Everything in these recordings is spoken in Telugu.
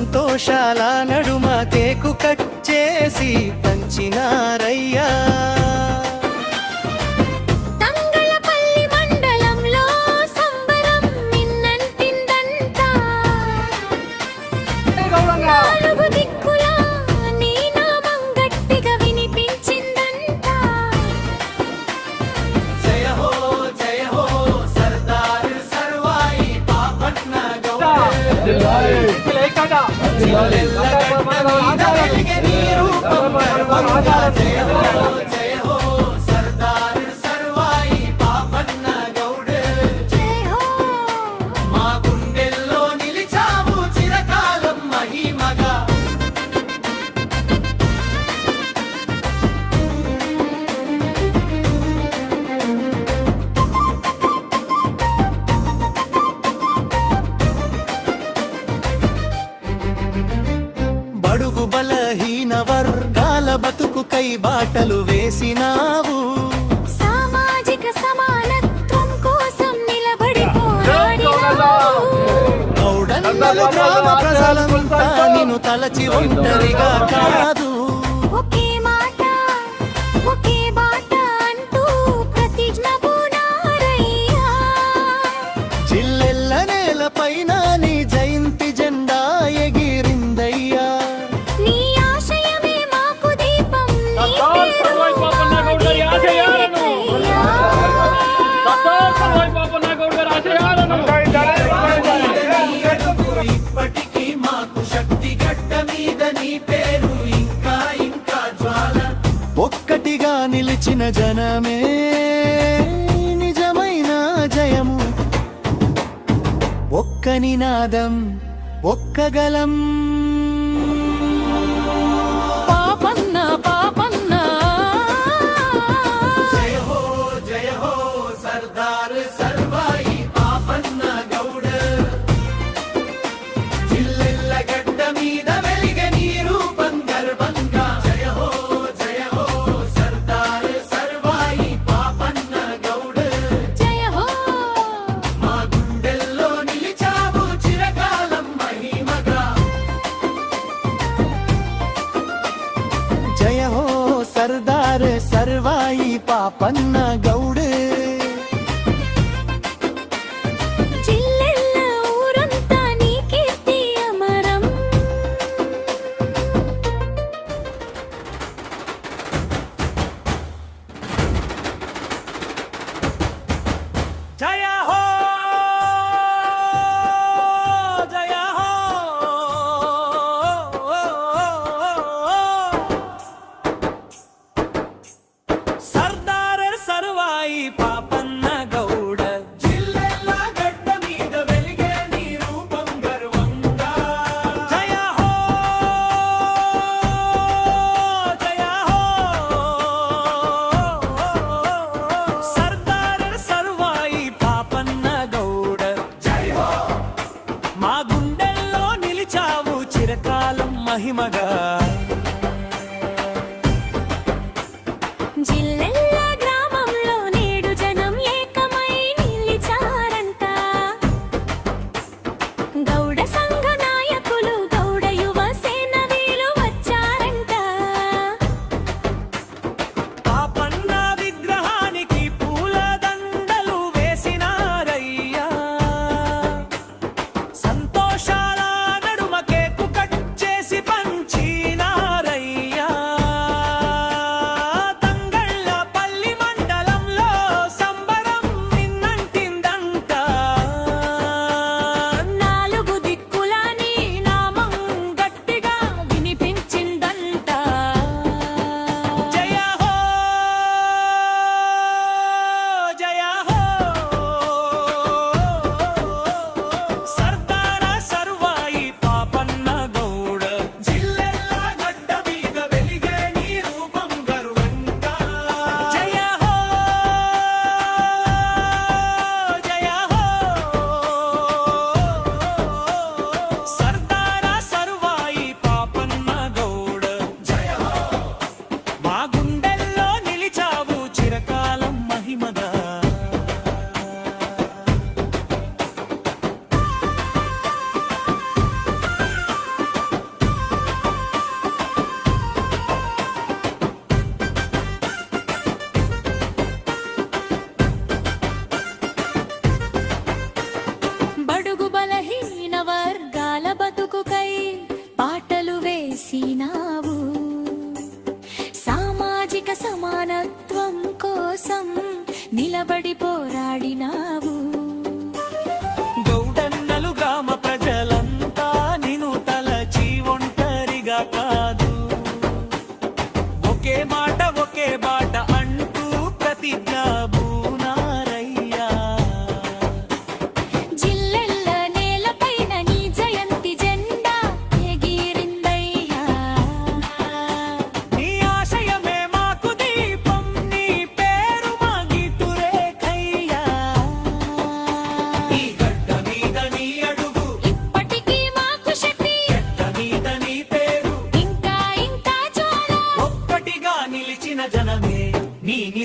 సంతోషాల నడుమ తేకు కచ్చేసి పంచినారయ్యా. బడుగు బలహీన వర్గాల బతుకుకై బాటలు వేసినావు. సామాజిక సమానత్వం కోసం నిలబడి పోరాడినావు. గౌడన్నలు గ్రామ ప్రజలంతా నిన్ను తలచి ఒంటరిగా కాదు. ఒకే మాట ఒకే బాట అంటూ ప్రతిజ్ఞ పూనారయ్యా. జిల్లెల్ల నేలపైన నీ జయంతి జెండా ఎగిరిందయ్యా. నీ ఆశయమే మాకు దీపం, నీ పేరు ఇప్పటికీ మాకు శక్తి గడ్డ మీద నీ పేరు ఇంకా ఇంకా జ్వాల. ఒక్కటిగా నిలిచిన జనమే నిజమైన జయము. ఒక్క నినాదం ఒక్క గలం. పాపన్న పాపన్న జయ హో సర్దార్ సర్వాయి పాపన్న గౌడ. జిల్లెల్ల గడ్డ మీద వెలిగే నీ రూపం గర్వంగా. జయ హో సర్దార్ సర్వాయి పాపన్న గౌడ. జయ హో మా గుండెల్లో నిలిచావు చిరకాలం మహిమగా. జయ హో సర్దార్ సర్వాయి పాపన్న గౌడ. జిల్లెల్ల ఊరంతా నీ కీర్తి అమరం. జయ హో జయ హో సర్దార్ సర్వాయి పాపన్న గౌడ. జిల్లెల్ల గడ్డ మీద వెలిగే నీ రూపం గర్వంగా. జయ హో సర్దార్ సర్వాయి పాపన్న గౌడ. జయ హో మా గుండెల్లో నిలిచావు చిరకాలం మహిమగా. జిల్లెల్ల గ్రామంలో నేడు జనం ఏకమై నిలిచారంట. గౌడ సంఘ నాయకులు గౌడ యువ సేన వీరు వచ్చారంట. పాపన్న విగ్రహానికి పూల దండలు వేసినారయ్యా. సంతోషాల నడుమ కేకు కట్ చేసి పంచినారయ్యా.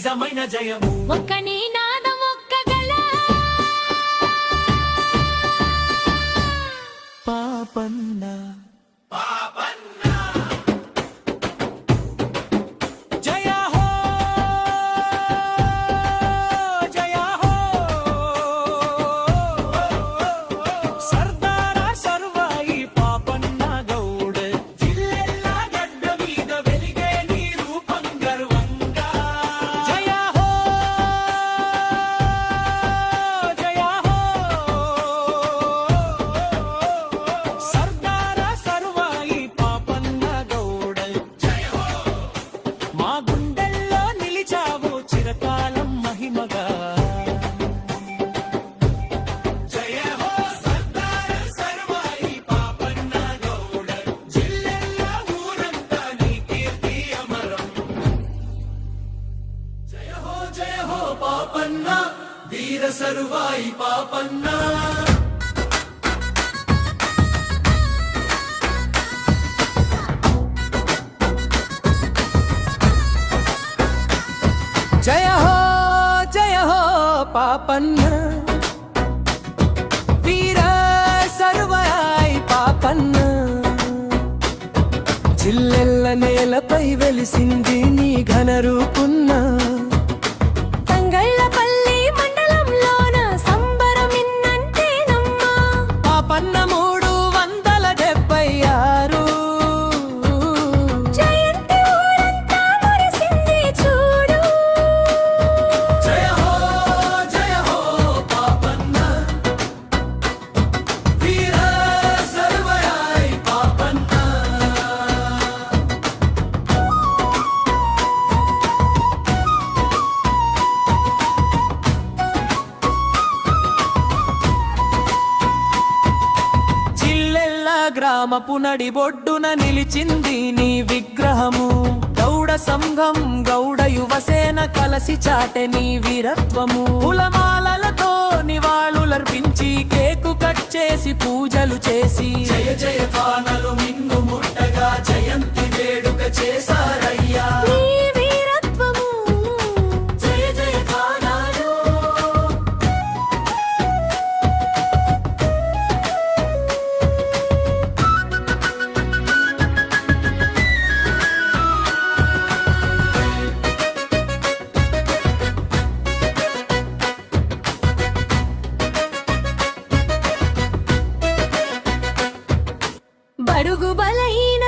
నిజమైన జయము ఒక్క నినాదం ఒక్క గళ పాపన్న జయ హో జయ హో సర్దార సర్వాయి పాపన్న గౌడ జిల్లెల్ల గడ్డ మీద వెలిగే నీ రూపం గర్వంగా జయ హో జయ హో సర్దార సర్వాయి పాపన్న గౌడ జయ హో మా గుండెల్లో నిలిచావు చిరకాలం మహిమగా జయ హో సర్దార సర్వాయి పాపన్న గౌడ జిల్లెల్ల ఊరంతా నీ కీర్తి అమరం జయ హో పాపన్న వీర సర్వాయి పాపన్న జయ హో పాపన్న వీర సర్వాయి పాపన్న జిల్లెల్ల నేలపై వెలిసింది నీ ఘన రూపున్న తంగళ్ళపల్లి మండలంలోన సంబరమిన్నంటేనమ్మా పాపన్న 376 జయంతి ఊరంతా మురిసింది చూడు జయ హో పాపన్న వీర సర్వాయి పాపన్న జిల్లెల్ల గ్రామపు నడిబొడ్డున నిలిచింది నీ విగ్రహము గౌడ సంఘం గౌడ యువసేన కలసి చాటె నీ వీరత్వము పులమాలలతో నివాళులర్పించి కేకు కట్ చేసి పూజలు చేసి జయ జయ కానలు మిన్ను ముట్టగా జయంతి వేడుక చేశారయ్యా నీ వీరత్వము జయ జయ కానాలు బడుగు బలహీన